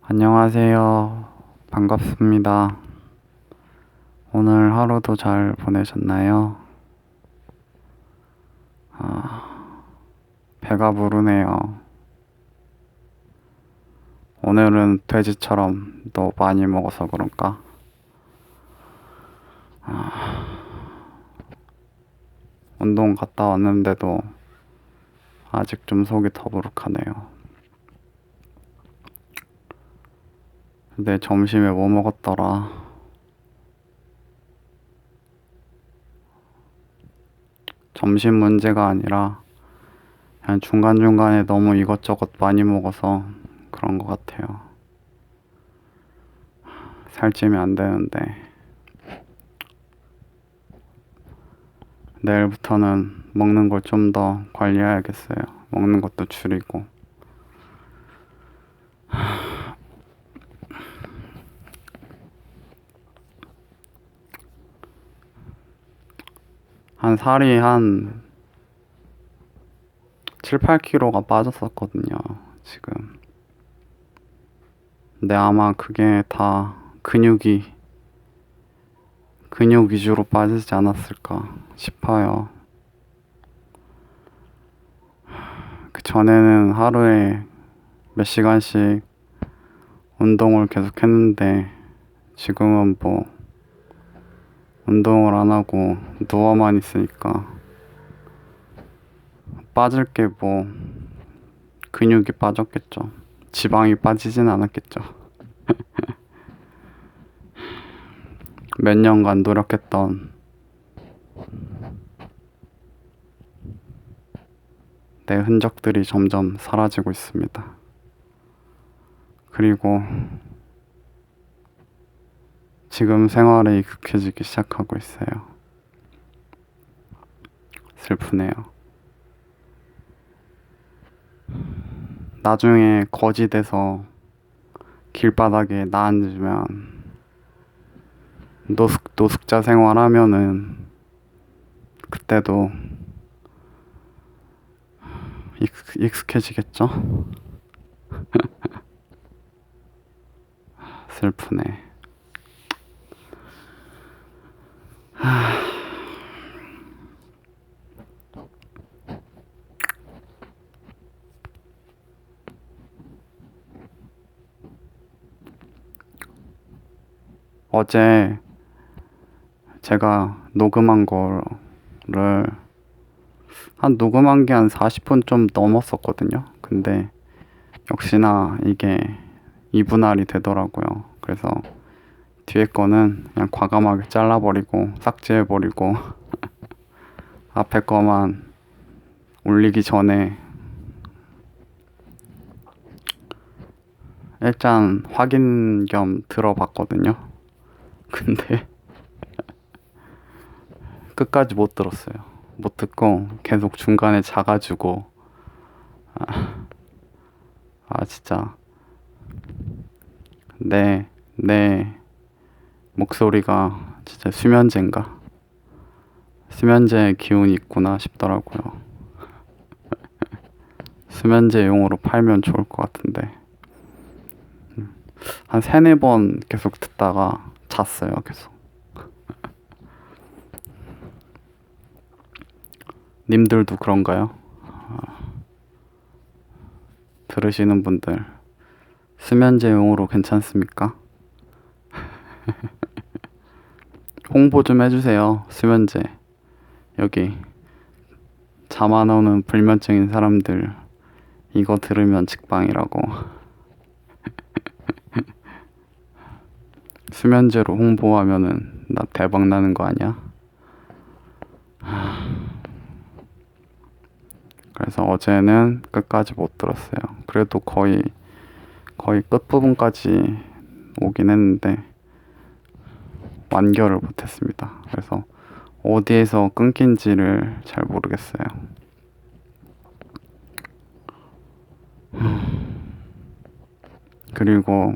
안녕하세요. 반갑습니다. 오늘 하루도 잘 보내셨나요? 배가 부르네요. 오늘은 돼지처럼 또 많이 먹어서 그런가? 운동 갔다 왔는데도 아직 좀 속이 더부룩하네요. 근데 점심에 뭐 먹었더라? 점심 문제가 아니라 그냥 중간중간에 너무 이것저것 많이 먹어서 그런 것 같아요. 살찌면 안 되는데. 내일부터는 먹는 걸 좀 더 관리해야겠어요. 먹는 것도 줄이고. 살이 한 7, 8kg가 빠졌었거든요, 지금. 근데 아마 그게 다 근육 위주로 빠지지 않았을까 싶어요. 그 전에는 하루에 몇 시간씩 운동을 계속 했는데 지금은 뭐 운동을 안 하고 누워만 있으니까 빠질 게 뭐 근육이 빠졌겠죠. 지방이 빠지진 않았겠죠. 몇 년간 노력했던 내 흔적들이 점점 사라지고 있습니다. 그리고 지금 생활에 익숙해지기 시작하고 있어요. 슬프네요. 나중에 거지 돼서 길바닥에 나앉으면 노숙자 생활하면은 그때도 익숙해지겠죠? 슬프네. 어제 제가 녹음한 거를 녹음한 게 한 40분 좀 넘었었거든요. 근데 역시나 이게 이분할이 되더라고요. 그래서 뒤에 거는 그냥 과감하게 잘라버리고 삭제해버리고 앞에 거만 올리기 전에 일단 확인 겸 들어봤거든요. 근데 끝까지 못 들었어요. 못 듣고 계속 중간에 자가지고 진짜 내 목소리가 진짜 수면제인가? 수면제 기운이 있구나 싶더라고요. 수면제용으로 팔면 좋을 것 같은데 한 3-4번 계속 듣다가 잤어요. 계속. 님들도 그런가요? 들으시는 분들 수면제용으로 괜찮습니까? 홍보 좀 해주세요. 수면제. 여기 잠 안 오는 불면증인 사람들 이거 들으면 직방이라고. 수면제로 홍보하면은 나 대박 나는 거 아니야? 그래서 어제는 끝까지 못 들었어요. 그래도 거의 끝부분까지 오긴 했는데 완결을 못했습니다. 그래서 어디에서 끊긴지를 잘 모르겠어요. 그리고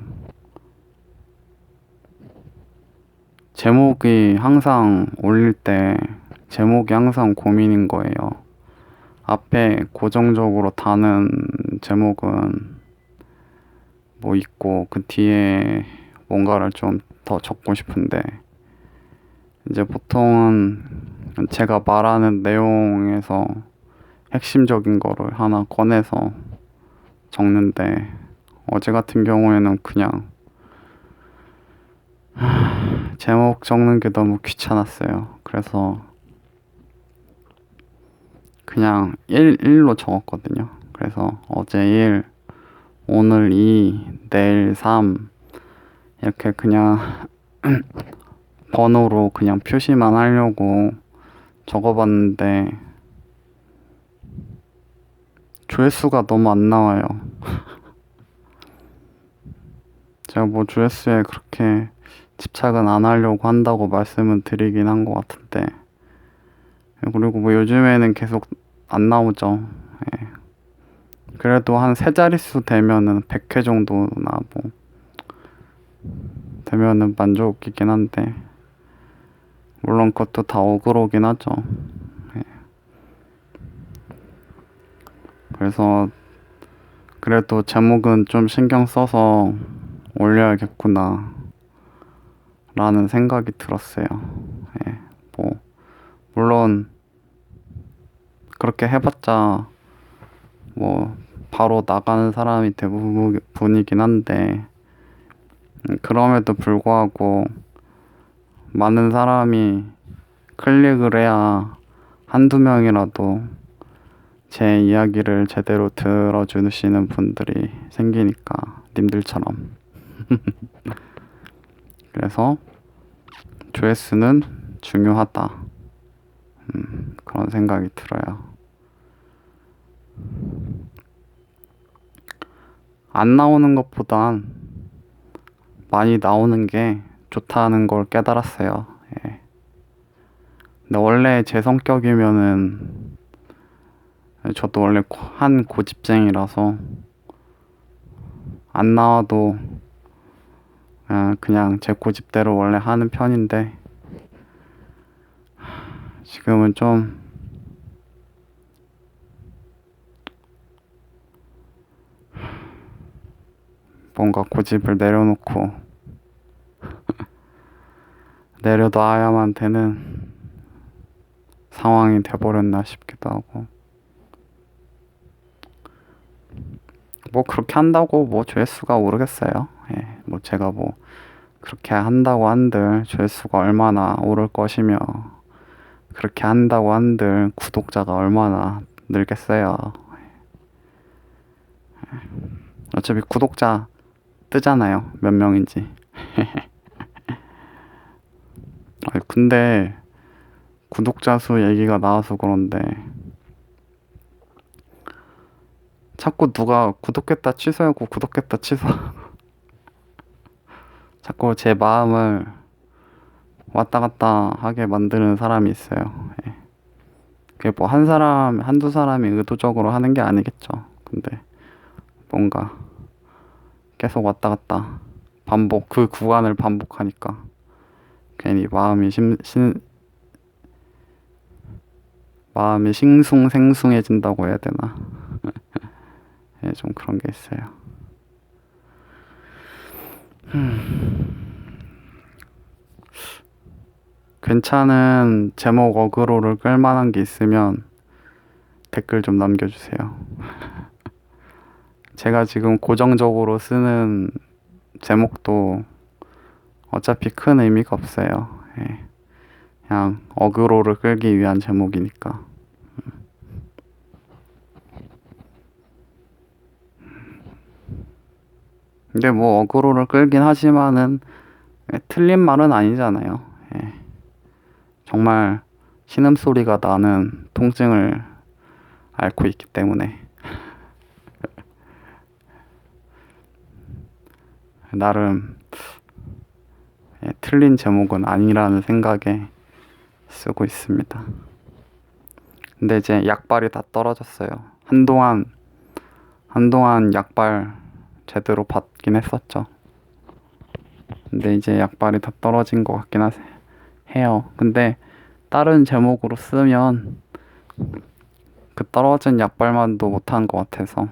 제목이 항상 올릴 때 제목이 항상 고민인 거예요. 앞에 고정적으로 다는 제목은 뭐 있고 그 뒤에 뭔가를 좀 더 적고 싶은데 이제 보통은 제가 말하는 내용에서 핵심적인 거를 하나 꺼내서 적는데 어제 같은 경우에는 그냥 제목 적는 게 너무 귀찮았어요. 그래서 그냥 1로 적었거든요. 그래서 어제 1, 오늘 2, 내일 3 이렇게 그냥 번호로 그냥 표시만 하려고 적어봤는데 조회수가 너무 안 나와요. 제가 뭐 조회수에 그렇게 집착은 안 하려고 한다고 말씀은 드리긴 한 것 같은데 그리고 뭐 요즘에는 계속 안 나오죠. 예. 그래도 한 세 자릿수 되면은 100회 정도나 뭐 되면은 만족이긴 한데 물론 그것도 다 어그로긴 하죠. 예. 그래서 그래도 제목은 좀 신경 써서 올려야겠구나 라는 생각이 들었어요. 예. 뭐 물론 그렇게 해봤자 뭐 바로 나가는 사람이 대부분이긴 한데 그럼에도 불구하고 많은 사람이 클릭을 해야 한두 명이라도 제 이야기를 제대로 들어주시는 분들이 생기니까 님들처럼 그래서 조회수는 중요하다 그런 생각이 들어요. 안 나오는 것보단 많이 나오는 게 좋다는 걸 깨달았어요. 예. 근데 원래 제 성격이면은 저도 원래 한 고집쟁이라서 안 나와도 그냥 제 고집대로 원래 하는 편인데 지금은 좀 뭔가 고집을 내려놓고 내려놔야만 되는 상황이 돼버렸나 싶기도 하고 뭐 그렇게 한다고 뭐 조회수가 오르겠어요. 예, 뭐 제가 뭐 그렇게 한다고 한들 조회수가 얼마나 오를 것이며 그렇게 한다고 한들 구독자가 얼마나 늘겠어요. 어차피 구독자 뜨잖아요. 몇 명인지. 아니, 근데 구독자 수 얘기가 나와서 그런데 자꾸 누가 구독했다 취소하고 구독했다 취소 자꾸 제 마음을 왔다 갔다 하게 만드는 사람이 있어요. 예. 그게 뭐 한 사람, 한두 사람이 의도적으로 하는 게 아니겠죠. 근데 뭔가 계속 왔다 갔다 그 구간을 반복하니까 괜히 마음이 싱숭생숭해진다고 해야 되나. 예, 좀 그런 게 있어요. 괜찮은 제목 어그로를 끌만한 게 있으면 댓글 좀 남겨주세요. 제가 지금 고정적으로 쓰는 제목도 어차피 큰 의미가 없어요. 예. 그냥 어그로를 끌기 위한 제목이니까. 근데 뭐 어그로를 끌긴 하지만은 틀린 말은 아니잖아요. 예. 정말 신음소리가 나는 통증을 앓고 있기 때문에 나름 틀린 제목은 아니라는 생각에 쓰고 있습니다. 근데 이제 약발이 다 떨어졌어요. 한동안 약발 제대로 받긴 했었죠. 근데 이제 약발이 다 떨어진 것 같긴 해요. 근데 다른 제목으로 쓰면 그 떨어진 약발만도 못한 것 같아서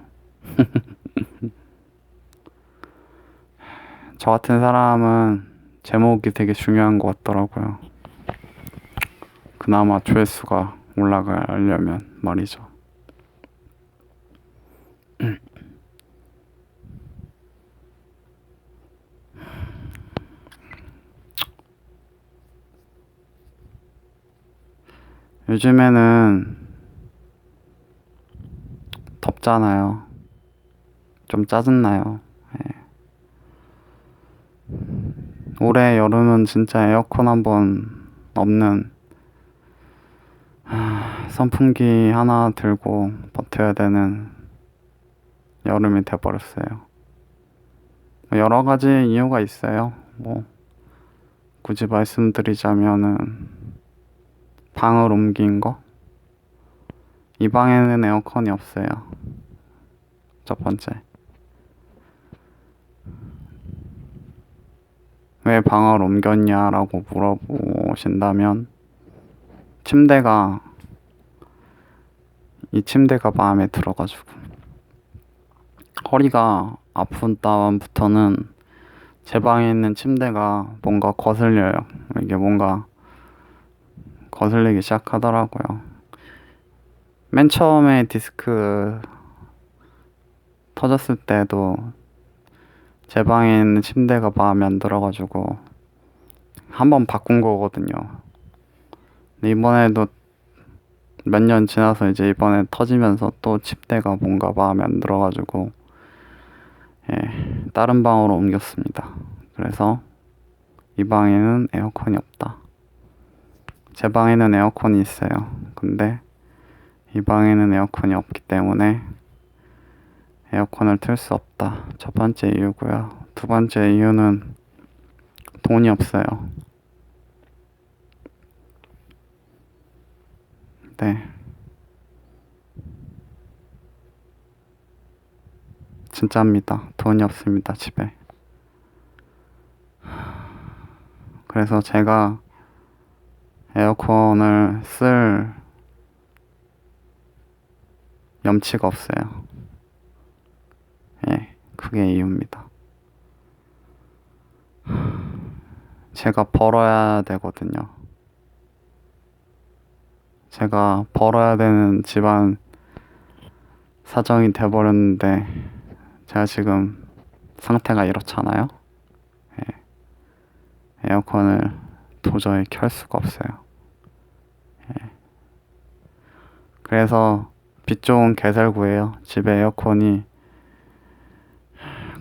저 같은 사람은 제목이 되게 중요한 것 같더라고요. 그나마 조회수가 올라가려면 말이죠. 요즘에는 덥잖아요. 좀 짜증나요. 올해 여름은 진짜 에어컨 한번 없는 선풍기 하나 들고 버텨야 되는 여름이 돼버렸어요. 여러 가지 이유가 있어요. 뭐 굳이 말씀드리자면은 방을 옮긴 거? 이 방에는 에어컨이 없어요. 첫 번째. 왜 방을 옮겼냐라고 물어보신다면 이 침대가 마음에 들어가지고 허리가 아픈 다음부터는 제 방에 있는 침대가 뭔가 거슬려요. 이게 뭔가 거슬리기 시작하더라고요. 맨 처음에 디스크 터졌을 때도 제 방에 있는 침대가 마음에 안 들어가지고 한번 바꾼 거거든요. 근데 이번에도 몇 년 지나서 이제 이번에 터지면서 또 침대가 뭔가 마음에 안 들어가지고 다른 방으로 옮겼습니다. 그래서 이 방에는 에어컨이 없다. 제 방에는 에어컨이 있어요. 근데 이 방에는 에어컨이 없기 때문에 에어컨을 틀 수 없다. 첫 번째 이유고요. 두 번째 이유는 돈이 없어요. 네. 진짜입니다. 돈이 없습니다, 집에. 그래서 제가 에어컨을 쓸 염치가 없어요. 그게 이유입니다. 제가 벌어야 되거든요. 제가 벌어야 되는 집안 사정이 돼버렸는데 제가 지금 상태가 이렇잖아요. 에어컨을 도저히 켤 수가 없어요. 그래서 빛 좋은 개살구예요. 집에 에어컨이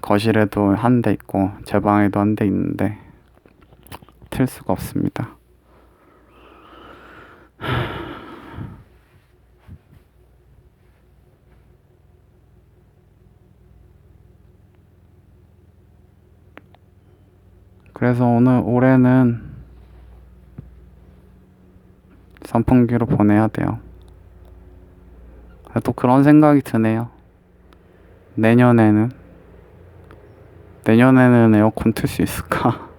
거실에도 한 대 있고 제 방에도 한 대 있는데 틀 수가 없습니다. 그래서 올해는 선풍기로 보내야 돼요. 또 그런 생각이 드네요. 내년에는 에어컨 틀 수 있을까?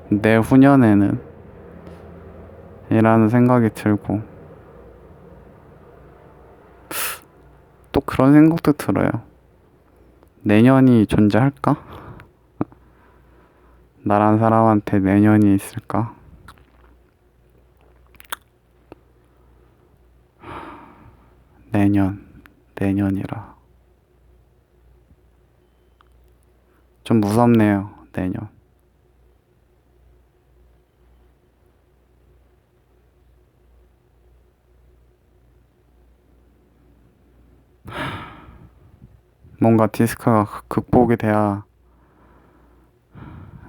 내후년에는 이라는 생각이 들고 또 그런 생각도 들어요. 내년이 존재할까? 나란 사람한테 내년이 있을까? 내년이라. 좀 무섭네요, 내년. 뭔가 디스크가 극복이 돼야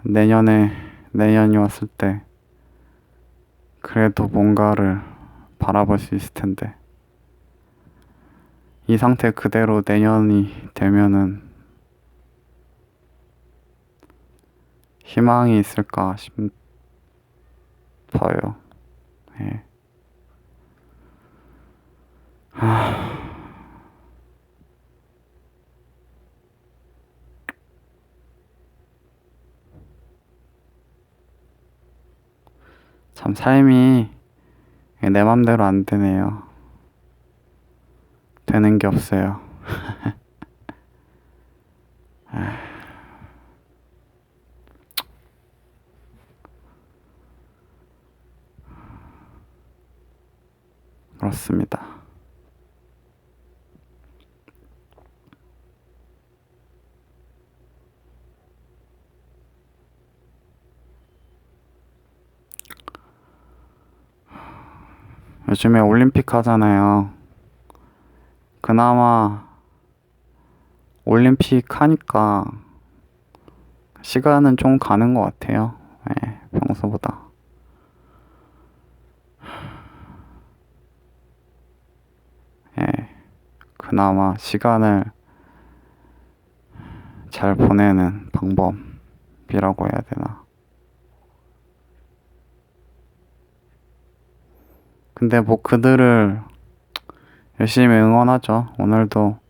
내년이 왔을 때 그래도 뭔가를 바라볼 수 있을 텐데 이 상태 그대로 내년이 되면은 희망이 있을까 싶어요. 예. 참 삶이 내 맘대로 안 되네요. 되는 게 없어요. 그렇습니다. 요즘에 올림픽 하잖아요. 그나마 올림픽 하니까 시간은 좀 가는 것 같아요. 네, 평소보다. 네, 그나마 시간을 잘 보내는 방법이라고 해야 되나. 근데 뭐 그들을 열심히 응원하죠. 오늘도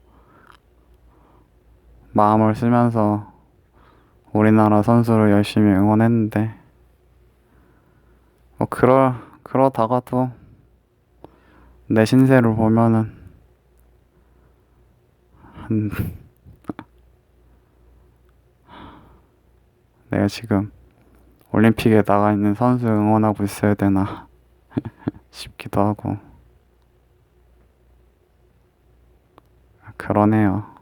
마음을 쓰면서 우리나라 선수를 열심히 응원했는데, 뭐 그러다가도 내 신세를 보면은 한 내가 지금 올림픽에 나가 있는 선수 응원하고 있어야 되나 싶기도 하고 그러네요.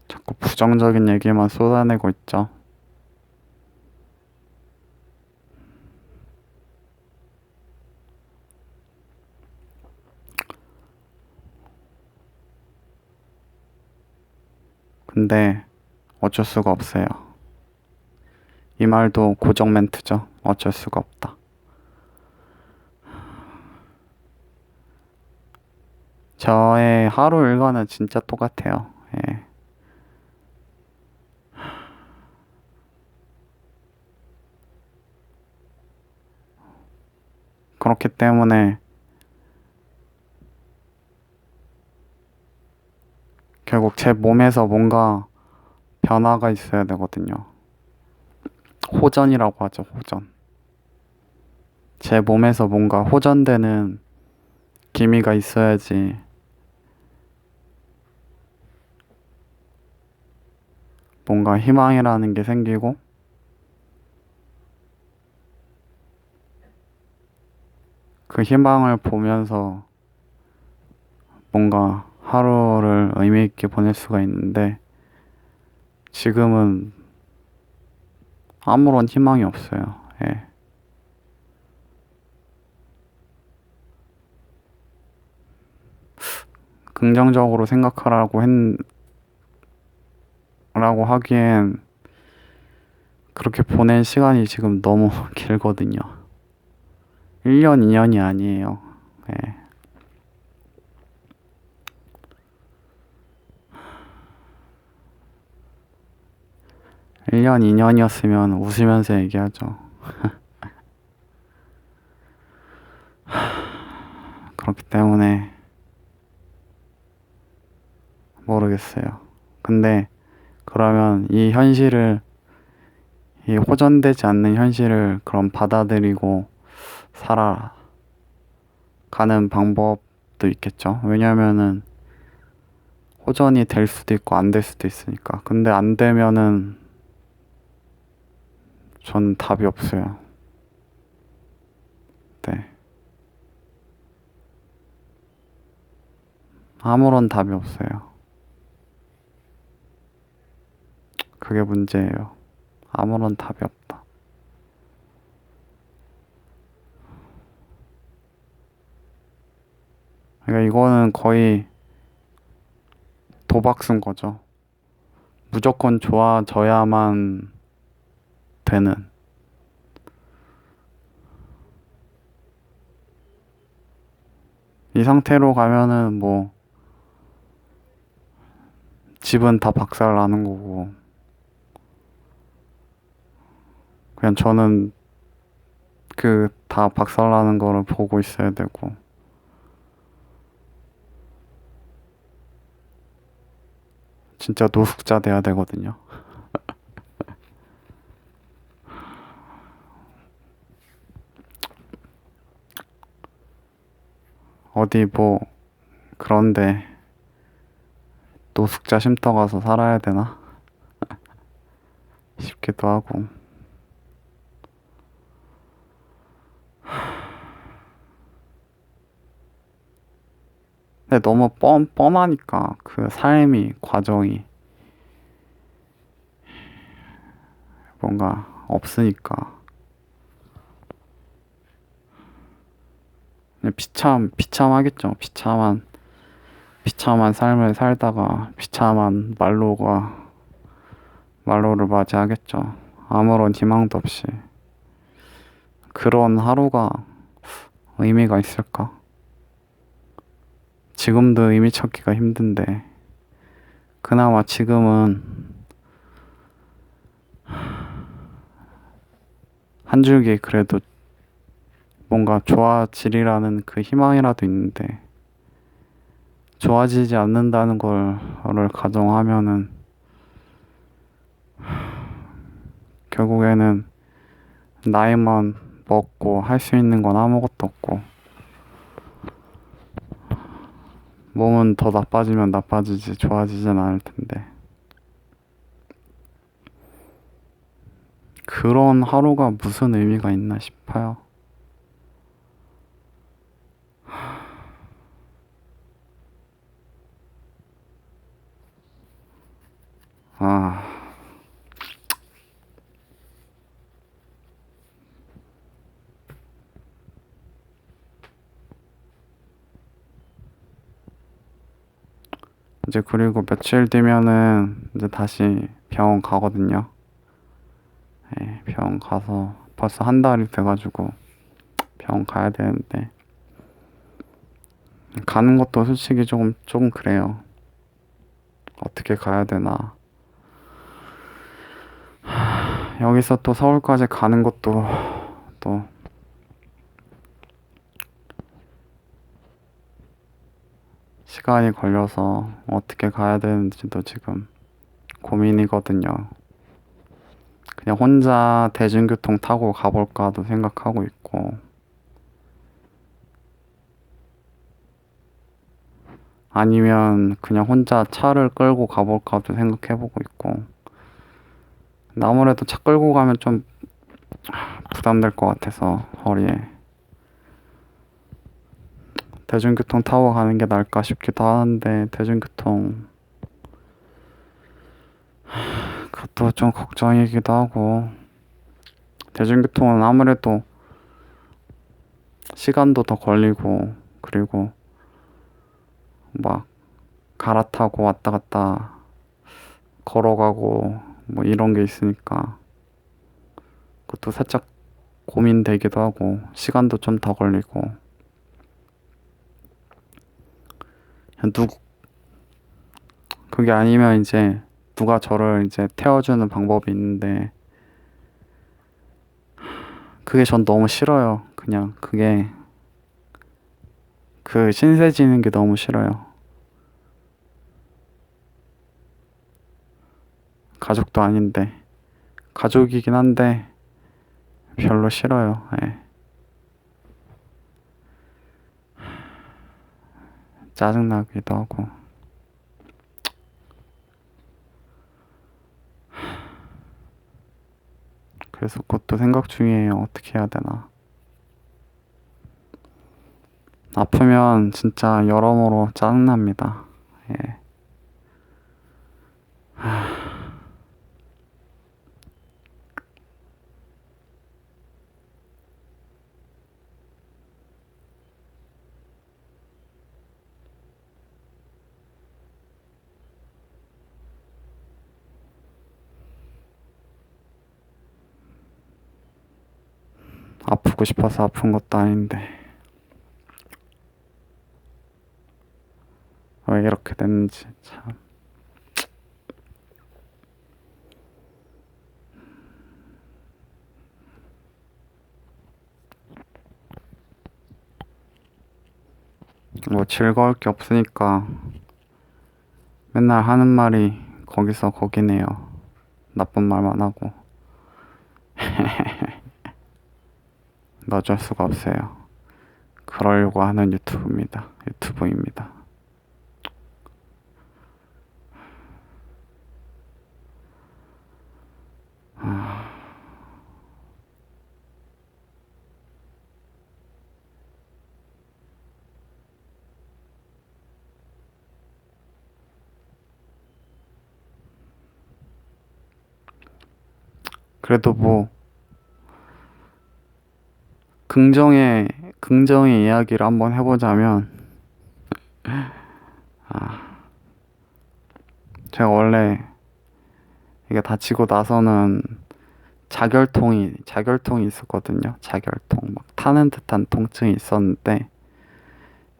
자꾸 부정적인 얘기만 쏟아내고 있죠. 근데 어쩔 수가 없어요. 이 말도 고정 멘트죠. 어쩔 수가 없다. 저의 하루 일과는 진짜 똑같아요. 예. 그렇기 때문에 결국 제 몸에서 뭔가 변화가 있어야 되거든요. 호전이라고 하죠, 호전. 제 몸에서 뭔가 호전되는 기미가 있어야지 뭔가 희망이라는 게 생기고 그 희망을 보면서 뭔가 하루를 의미 있게 보낼 수가 있는데 지금은 아무런 희망이 없어요. 예. 긍정적으로 라고 하기엔 그렇게 보낸 시간이 지금 너무 길거든요. 1년, 2년이 아니에요. 예. 1년, 2년이었으면 웃으면서 얘기하죠. 그렇기 때문에 모르겠어요. 근데 그러면 이 호전되지 않는 현실을 그럼 받아들이고 살아가는 방법도 있겠죠. 왜냐면은 호전이 될 수도 있고 안 될 수도 있으니까. 근데 안 되면은 전 답이 없어요. 네. 아무런 답이 없어요. 그게 문제예요. 아무런 답이 없다. 그러니까 이거는 거의 도박 쓴 거죠. 무조건 좋아져야만 되는. 이 상태로 가면은 뭐 집은 다 박살 나는 거고 그냥 저는 그 다 박살 나는 거를 보고 있어야 되고 진짜 노숙자 돼야 되거든요. 어디 뭐 그런데 노숙자 쉼터 가서 살아야 되나 싶기도 하고. 근데 너무 뻔하니까 그 삶이 과정이 뭔가 없으니까 그냥 비참하겠죠. 비참한 삶을 살다가 비참한 말로를 맞이하겠죠. 아무런 희망도 없이. 그런 하루가 의미가 있을까? 지금도 의미 찾기가 힘든데, 그나마 지금은 한 줄기 그래도 뭔가 좋아지리라는 그 희망이라도 있는데, 좋아지지 않는다는 거를 가정하면은, 결국에는 나이만 먹고 할 수 있는 건 아무것도 없고, 몸은 더 나빠지면 나빠지지 좋아지진 않을 텐데. 그런 하루가 무슨 의미가 있나 싶어요. 아, 이제 그리고 며칠 뒤면은 이제 다시 병원 가거든요. 네, 병원 가서 벌써 한 달이 돼가지고 병원 가야 되는데 가는 것도 솔직히 조금 그래요. 어떻게 가야 되나. 여기서 또 서울까지 가는 것도 또 시간이 걸려서 어떻게 가야 되는지도 지금 고민이거든요. 그냥 혼자 대중교통 타고 가볼까도 생각하고 있고, 아니면 그냥 혼자 차를 끌고 가볼까도 생각해보고 있고, 근데 아무래도 차 끌고 가면 좀 부담될 것 같아서 허리에 대중교통 타고 가는 게 나을까 싶기도 하는데, 대중교통 그것도 좀 걱정이기도 하고, 대중교통은 아무래도 시간도 더 걸리고, 그리고 막 갈아타고 왔다 갔다 걸어가고 뭐 이런 게 있으니까 그것도 살짝 고민되기도 하고, 시간도 좀 더 걸리고. 누구 그게 아니면 이제 누가 저를 이제 태워주는 방법이 있는데, 그게 전 너무 싫어요. 그냥 그게 그 신세 지는 게 너무 싫어요. 가족도 아닌데, 가족이긴 한데 별로 싫어요. 예. 짜증나기도 하고. 그래서 그것도 생각 중이에요. 어떻게 해야 되나. 아프면 진짜 여러모로 짜증납니다. 예. 아프고 싶어서 아픈 것도 아닌데 왜 이렇게 됐는지 참. 뭐 즐거울 게 없으니까 맨날 하는 말이 거기서 거기네요. 나쁜 말만 하고. 어쩔 수가 없어요. 그러려고 하는 유튜브입니다. 그래도 뭐 긍정의 이야기를 한번 해보자면, 제가 원래 이게 다치고 나서는 자결통이 있었거든요. 자결통, 막 타는 듯한 통증이 있었는데,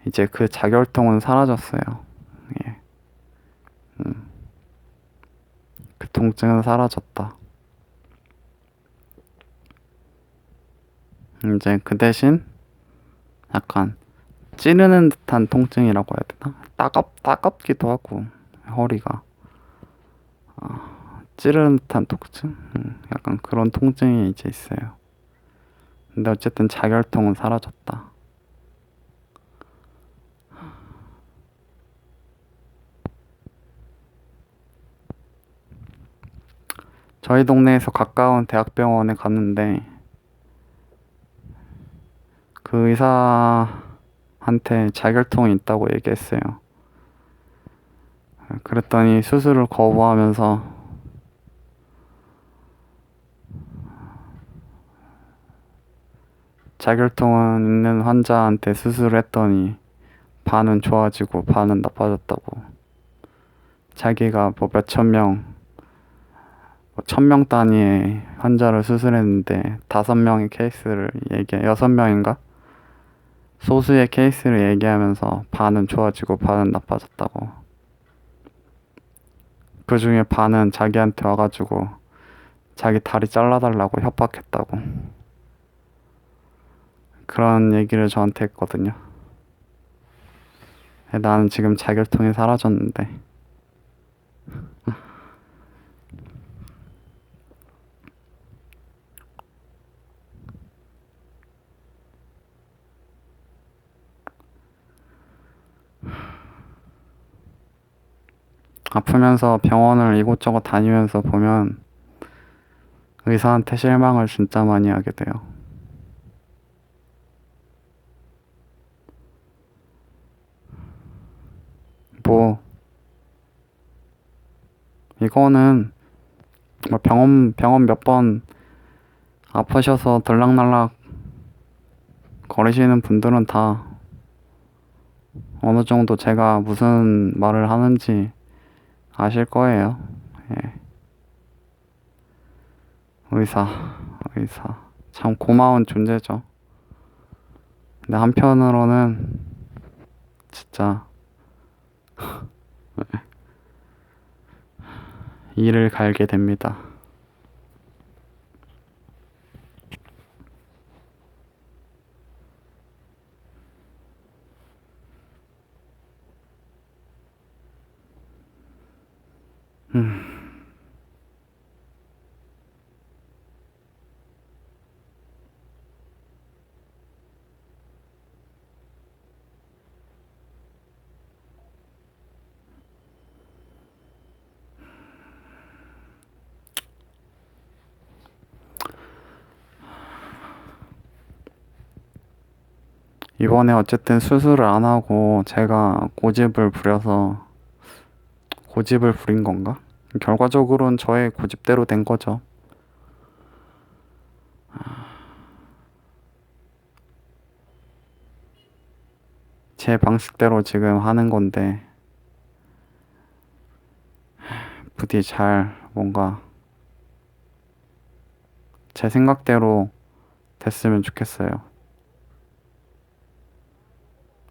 이제 그 자결통은 사라졌어요. 예, 그 통증은 사라졌다. 이제 그 대신 약간 찌르는 듯한 통증이라고 해야 되나? 따갑기도 하고, 허리가. 찌르는 듯한 통증? 약간 그런 통증이 이제 있어요. 근데 어쨌든 자결통은 사라졌다. 저희 동네에서 가까운 대학병원에 갔는데, 그 의사한테 자결통이 있다고 얘기했어요. 그랬더니 수술을 거부하면서 자결통은 있는 환자한테 수술을 했더니 반은 좋아지고 반은 나빠졌다고. 자기가 뭐 몇천 명, 뭐 1,000명 단위의 환자를 수술했는데 5명의 케이스를 여섯 명인가? 소수의 케이스를 얘기하면서 반은 좋아지고 반은 나빠졌다고. 그 중에 반은 자기한테 와가지고 자기 다리 잘라달라고 협박했다고. 그런 얘기를 저한테 했거든요. 나는 지금 자결통이 사라졌는데. 아프면서 병원을 이곳저곳 다니면서 보면 의사한테 실망을 진짜 많이 하게 돼요. 뭐, 이거는 뭐 병원 몇 번 아프셔서 들락날락 거리시는 분들은 다 어느 정도 제가 무슨 말을 하는지 아실 거예요. 예. 의사. 참 고마운 존재죠. 근데 한편으로는 진짜 이를 갈게 됩니다. 이번에 어쨌든 수술을 안 하고 제가 고집을 부린 건가? 결과적으로는 저의 고집대로 된 거죠. 제 방식대로 지금 하는 건데, 부디 잘 뭔가 제 생각대로 됐으면 좋겠어요.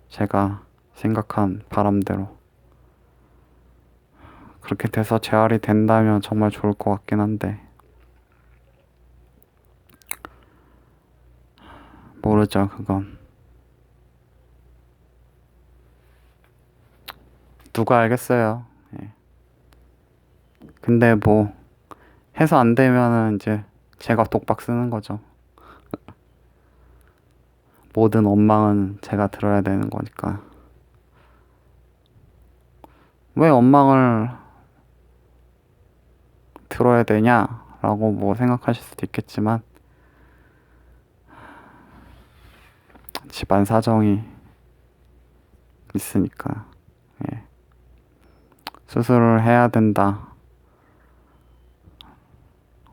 제가 생각한 바람대로. 그렇게 돼서 재활이 된다면 정말 좋을 것 같긴 한데, 모르죠, 그건. 누가 알겠어요. 예. 근데 뭐, 해서 안 되면은 이제 제가 독박 쓰는 거죠. 모든 원망은 제가 들어야 되는 거니까. 왜 원망을 들어야 되냐라고 뭐 생각하실 수도 있겠지만, 집안 사정이 있으니까. 예. 수술을 해야 된다.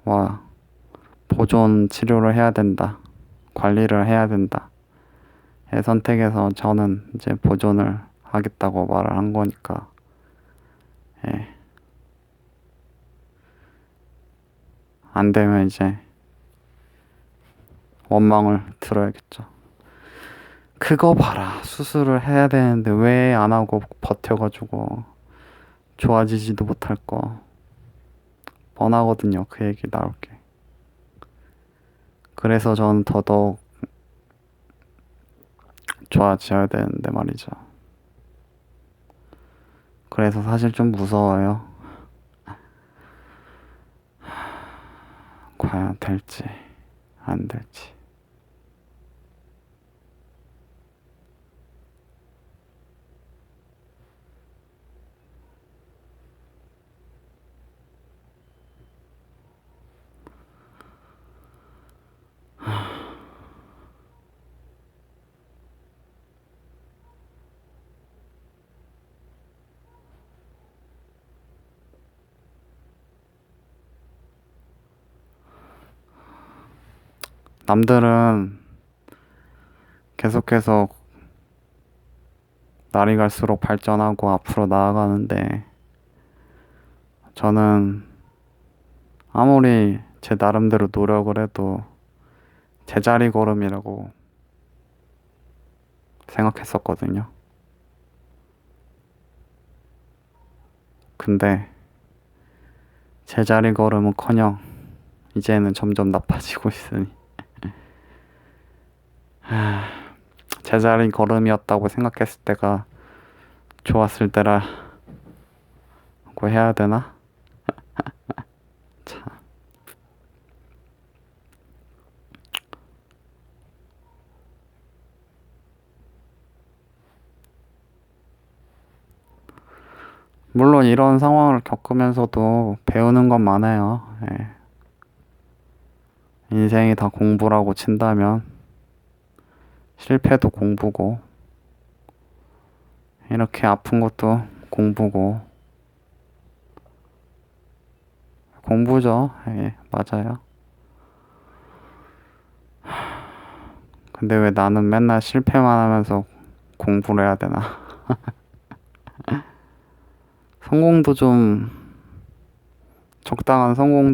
와, 보존 치료를 해야 된다. 관리를 해야 된다. 의 선택에서 저는 이제 보존을 하겠다고 말을 한 거니까. 예. 안 되면 이제 원망을 들어야겠죠. 그거 봐라. 수술을 해야 되는데 왜 안 하고 버텨가지고 좋아지지도 못할 거. 뻔하거든요. 그 얘기 나올 게. 그래서 저는 더더욱 좋아져야 되는데 말이죠. 그래서 사실 좀 무서워요. 과연 될지 안 될지. 남들은 계속해서 날이 갈수록 발전하고 앞으로 나아가는데 저는 아무리 제 나름대로 노력을 해도 제자리 걸음이라고 생각했었거든요. 근데 제자리 걸음은커녕 이제는 점점 나빠지고 있으니 제자리 걸음이었다고 생각했을 때가 좋았을 때라고 해야 되나? 참. 물론 이런 상황을 겪으면서도 배우는 건 많아요. 예. 인생이 다 공부라고 친다면 실패도 공부고 이렇게 아픈 것도 공부고 공부죠. 예, 맞아요. 근데 왜 나는 맨날 실패만 하면서 공부를 해야 되나? 성공도 좀 적당한 성공도